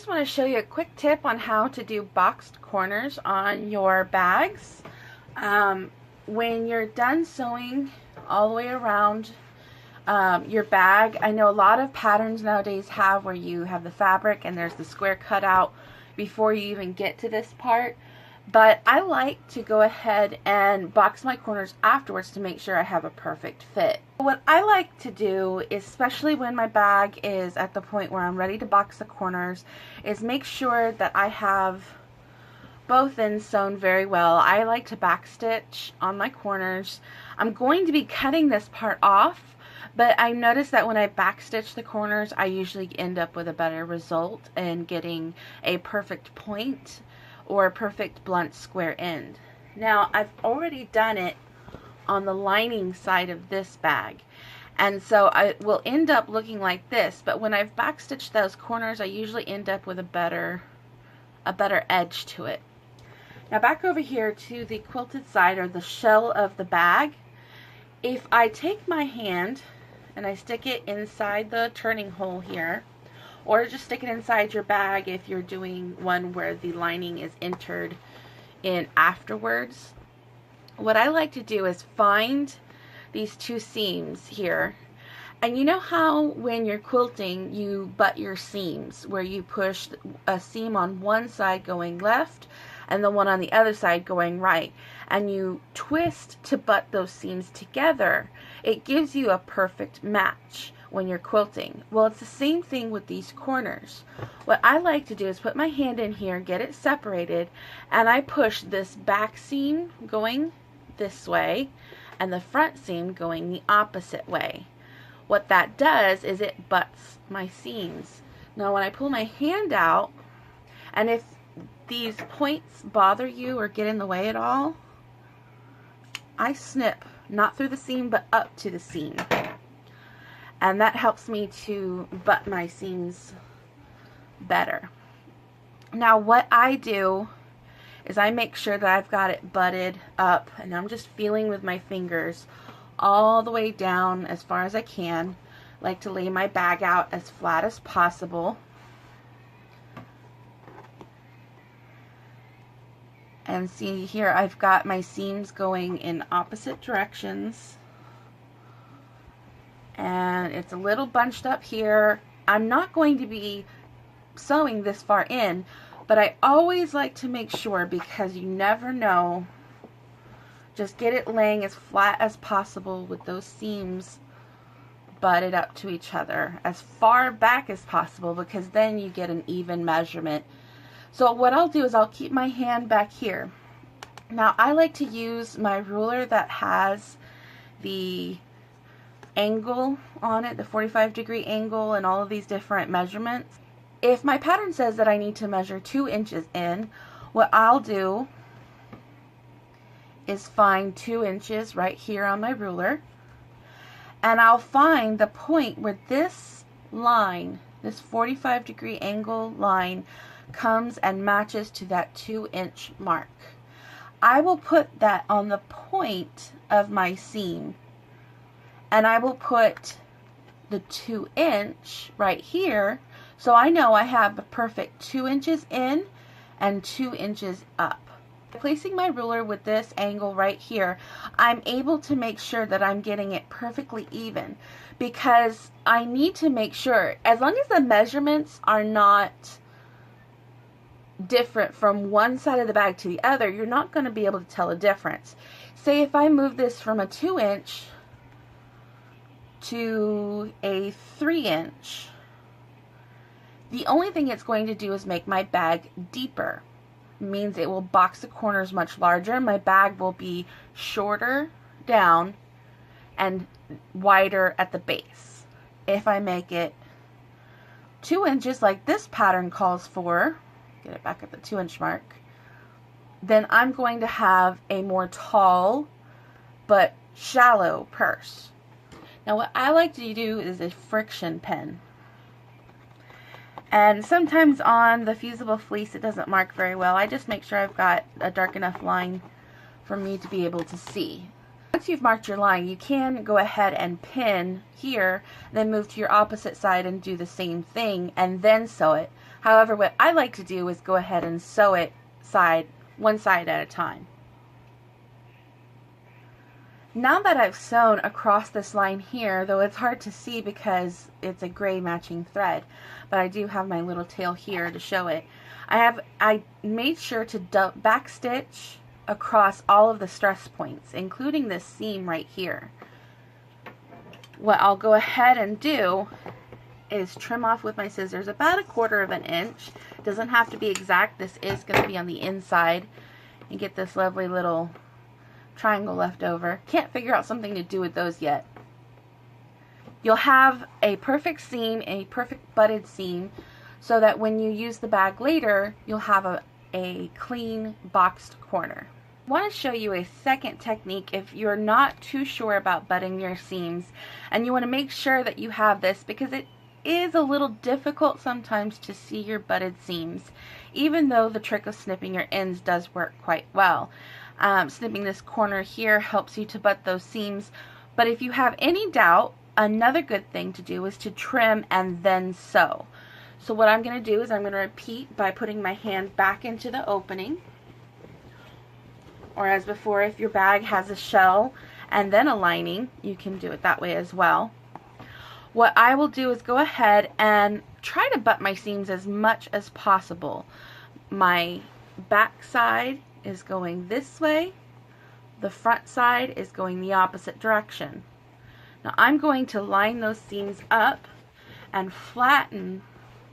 just want to show you a quick tip on how to do boxed corners on your bags. When you're done sewing all the way around your bag, I know a lot of patterns nowadays have where you have the fabric and there's the square cutout before you even get to this part. But I like to go ahead and box my corners afterwards to make sure I have a perfect fit. What I like to do, especially when my bag is at the point where I'm ready to box the corners, is make sure that I have both ends sewn very well. I like to backstitch on my corners. I'm going to be cutting this part off, but I noticed that when I backstitch the corners, I usually end up with a better result in getting a perfect point or a perfect blunt square end. Now, I've already done it on the lining side of this bag, and so I will end up looking like this, but when I've backstitched those corners, I usually end up with a better edge to it. Now back over here to the quilted side, or the shell of the bag, if I take my hand and I stick it inside the turning hole here, or just stick it inside your bag if you're doing one where the lining is entered in afterwards. What I like to do is find these two seams here. And you know how when you're quilting you butt your seams, where you push a seam on one side going left and the one on the other side going right, and you twist to butt those seams together. It gives you a perfect match when you're quilting. Well, it's the same thing with these corners. What I like to do is put my hand in here, get it separated, and I push this back seam going this way and the front seam going the opposite way. What that does is it butts my seams. Now when I pull my hand out, and if these points bother you or get in the way at all, I snip, not through the seam but up to the seam. And that helps me to butt my seams better. Now what I do is I make sure that I've got it butted up, and I'm just feeling with my fingers all the way down as far as I can. I like to lay my bag out as flat as possible. And see here, I've got my seams going in opposite directions. And it's a little bunched up here. I'm not going to be sewing this far in, but I always like to make sure, because you never know, just get it laying as flat as possible with those seams butted up to each other as far back as possible, because then you get an even measurement. So what I'll do is I'll keep my hand back here. Now I like to use my ruler that has the angle on it, the 45-degree angle, and all of these different measurements. If my pattern says that I need to measure 2 inches in, what I'll do is find 2 inches right here on my ruler, and I'll find the point where this line, this 45-degree angle line, comes and matches to that 2-inch mark. I will put that on the point of my seam, and I will put the 2-inch right here, so I know I have a perfect 2 inches in and 2 inches up. Placing my ruler with this angle right here, I'm able to make sure that I'm getting it perfectly even, because I need to make sure, as long as the measurements are not different from one side of the bag to the other, you're not going to be able to tell a difference. Say if I move this from a 2-inch to a 3-inch, the only thing it's going to do is make my bag deeper. It means it will box the corners much larger. My bag will be shorter down and wider at the base. If I make it 2 inches like this pattern calls for, get it back at the 2-inch mark, then I'm going to have a more tall but shallow purse. Now what I like to do is a friction pen. And sometimes on the fusible fleece it doesn't mark very well. I just make sure I've got a dark enough line for me to be able to see. Once you've marked your line, you can go ahead and pin here, then move to your opposite side and do the same thing, and then sew it. However, what I like to do is go ahead and sew it one side at a time. Now that I've sewn across this line here, though it's hard to see because it's a gray matching thread, but I do have my little tail here to show it. I made sure to back stitch across all of the stress points, including this seam right here. What I'll go ahead and do is trim off with my scissors about 1/4 inch. Doesn't have to be exact. This is going to be on the inside, and get this lovely little triangle left over. Can't figure out something to do with those yet. You'll have a perfect seam, a perfect butted seam, so that when you use the bag later, you'll have a clean boxed corner. I want to show you a second technique if you're not too sure about butting your seams, and you want to make sure that you have this, because it is a little difficult sometimes to see your butted seams, even though the trick of snipping your ends does work quite well. Snipping this corner here helps you to butt those seams, but if you have any doubt, another good thing to do is to trim and then sew. So what I'm going to do is I'm going to repeat by putting my hand back into the opening, or as before, if your bag has a shell and then a lining, you can do it that way as well. What I will do is go ahead and try to butt my seams as much as possible. My back side is going this way, the front side is going the opposite direction. Now I'm going to line those seams up and flatten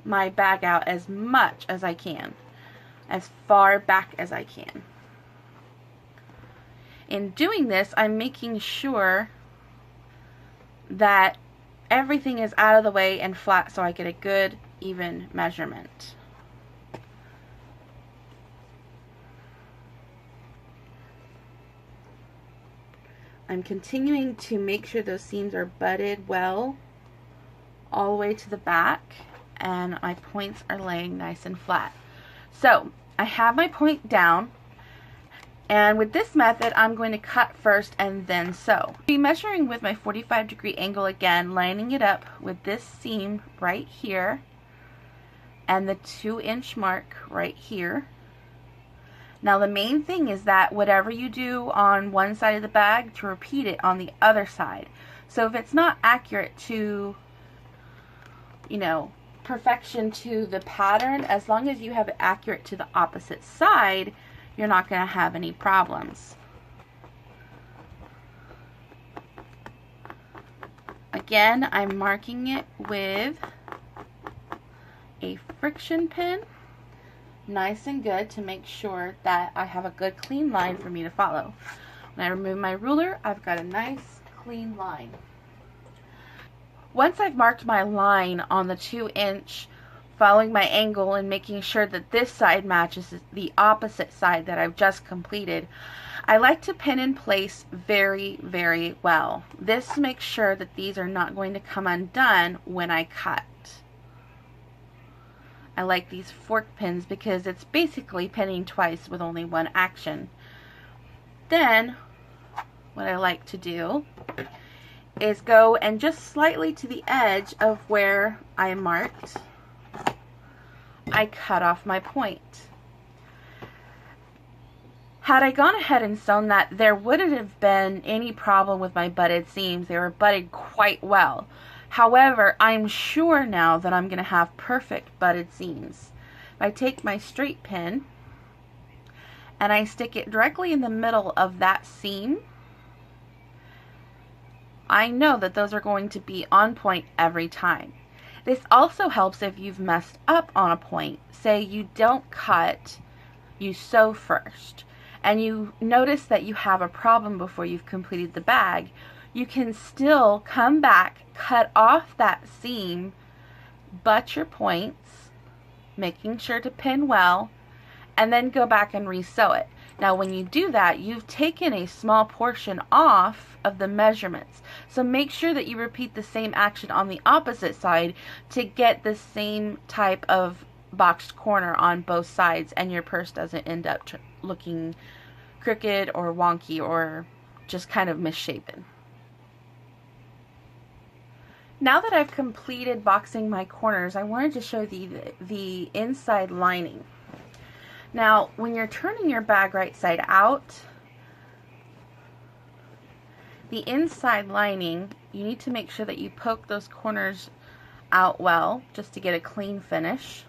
my bag out as much as I can, as far back as I can. In doing this, I'm making sure that everything is out of the way and flat so I get a good, even measurement. I'm continuing to make sure those seams are butted well all the way to the back, and my points are laying nice and flat. So I have my point down, and with this method I'm going to cut first and then sew. I'll be measuring with my 45-degree angle again, lining it up with this seam right here and the 2-inch mark right here. Now the main thing is that whatever you do on one side of the bag, to repeat it on the other side. So if it's not accurate to, perfection to the pattern, as long as you have it accurate to the opposite side, you're not going to have any problems. Again, I'm marking it with a friction pin, nice and good, to make sure that I have a good clean line for me to follow. When I remove my ruler, I've got a nice clean line. Once I've marked my line on the 2-inch, following my angle and making sure that this side matches the opposite side that I've just completed, I like to pin in place very, very well. This makes sure that these are not going to come undone when I cut. I like these fork pins because it's basically pinning twice with only one action. Then what I like to do is go and just slightly to the edge of where I marked, I cut off my point. Had I gone ahead and sewn that, there wouldn't have been any problem with my butted seams. They were butted quite well. However, I'm sure now that I'm going to have perfect butted seams. I take my straight pin and I stick it directly in the middle of that seam. I know that those are going to be on point every time. This also helps if you've messed up on a point. Say you don't cut, you sew first, and you notice that you have a problem before you've completed the bag. You can still come back, cut off that seam, butt your points, making sure to pin well, and then go back and re-sew it. Now when you do that, you've taken a small portion off of the measurements. So make sure that you repeat the same action on the opposite side to get the same type of boxed corner on both sides, and your purse doesn't end up looking crooked or wonky or just kind of misshapen. Now that I've completed boxing my corners, I wanted to show the inside lining. Now, when you're turning your bag right side out, the inside lining, you need to make sure that you poke those corners out well, just to get a clean finish.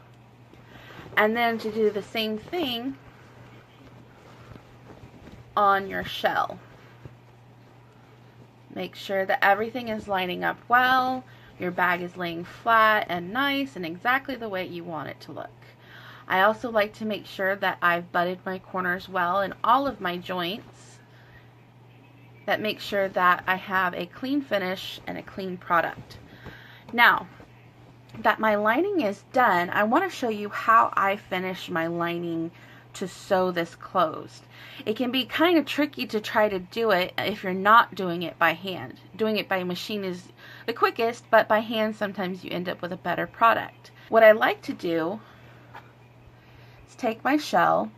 And then to do the same thing on your shell. Make sure that everything is lining up well, your bag is laying flat and nice and exactly the way you want it to look. I also like to make sure that I've butted my corners well in all of my joints. That makes sure that I have a clean finish and a clean product. Now that my lining is done, I want to show you how I finish my lining to sew this closed. It can be kind of tricky to try to do it if you're not doing it by hand. Doing it by machine is the quickest, but by hand sometimes you end up with a better product. What I like to do is take my shell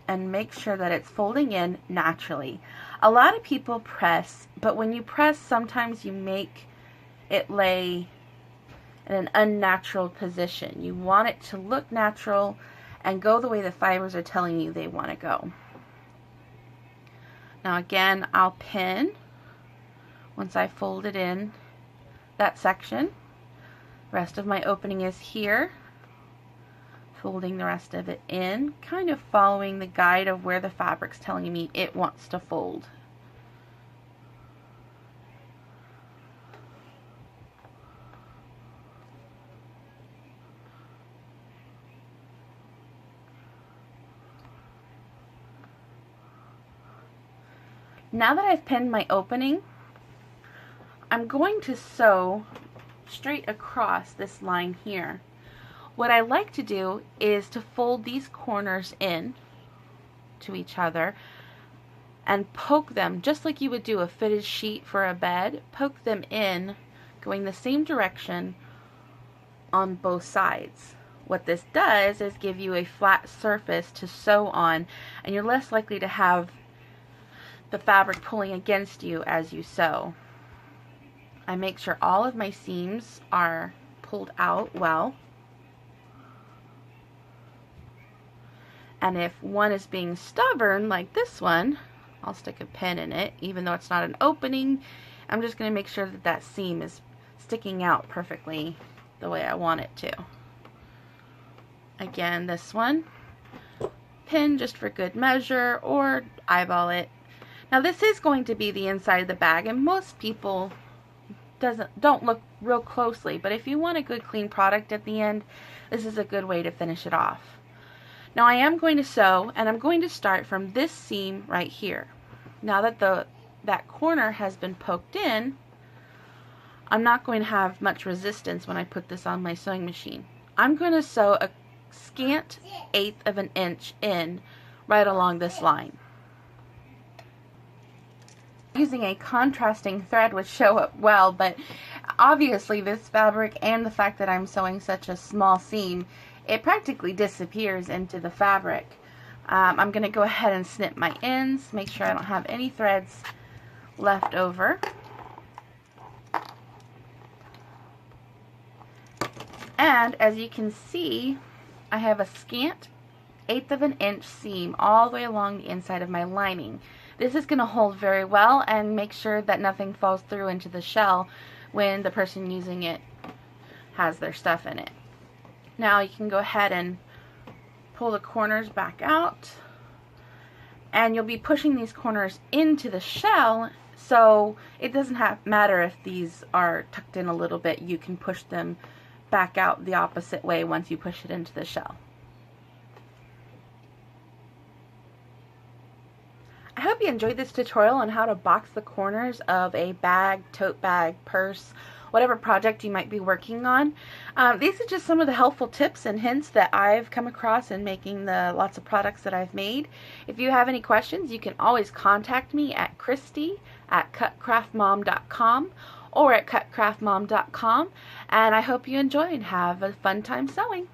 and make sure that it's folding in naturally. A lot of people press, but when you press, sometimes you make it lay in an unnatural position. You want it to look natural and go the way the fibers are telling you they want to go. Now again, I'll pin once I fold it in that section. The rest of my opening is here. Folding the rest of it in, kind of following the guide of where the fabric's telling me it wants to fold. Now that I've pinned my opening, I'm going to sew straight across this line here. What I like to do is to fold these corners in to each other and poke them just like you would do a fitted sheet for a bed. Poke them in going the same direction on both sides. What this does is give you a flat surface to sew on, and you're less likely to have the fabric pulling against you as you sew. I make sure all of my seams are pulled out well. And if one is being stubborn, like this one, I'll stick a pin in it, even though it's not an opening. I'm just going to make sure that that seam is sticking out perfectly the way I want it to. Again, this one, pin just for good measure, or eyeball it. Now this is going to be the inside of the bag, and most people don't look real closely, but if you want a good clean product at the end, this is a good way to finish it off. Now I am going to sew, and I'm going to start from this seam right here. Now that that corner has been poked in, I'm not going to have much resistance when I put this on my sewing machine. I'm going to sew a scant 1/8 of an inch in right along this line. Using a contrasting thread would show up well, but obviously this fabric and the fact that I'm sewing such a small seam, it practically disappears into the fabric. I'm going to go ahead and snip my ends, make sure I don't have any threads left over. And as you can see, I have a scant 1/8 of an inch seam all the way along the inside of my lining. This is going to hold very well and make sure that nothing falls through into the shell when the person using it has their stuff in it. Now you can go ahead and pull the corners back out, and you'll be pushing these corners into the shell, so it doesn't matter if these are tucked in a little bit. You can push them back out the opposite way once you push it into the shell. I hope you enjoyed this tutorial on how to box the corners of a bag, tote bag, purse, whatever project you might be working on. These are just some of the helpful tips and hints that I've come across in making the lots of products that I've made. If you have any questions, you can always contact me at Christy@cutcraftmom.com or at cutcraftmom.com, and I hope you enjoy and have a fun time sewing.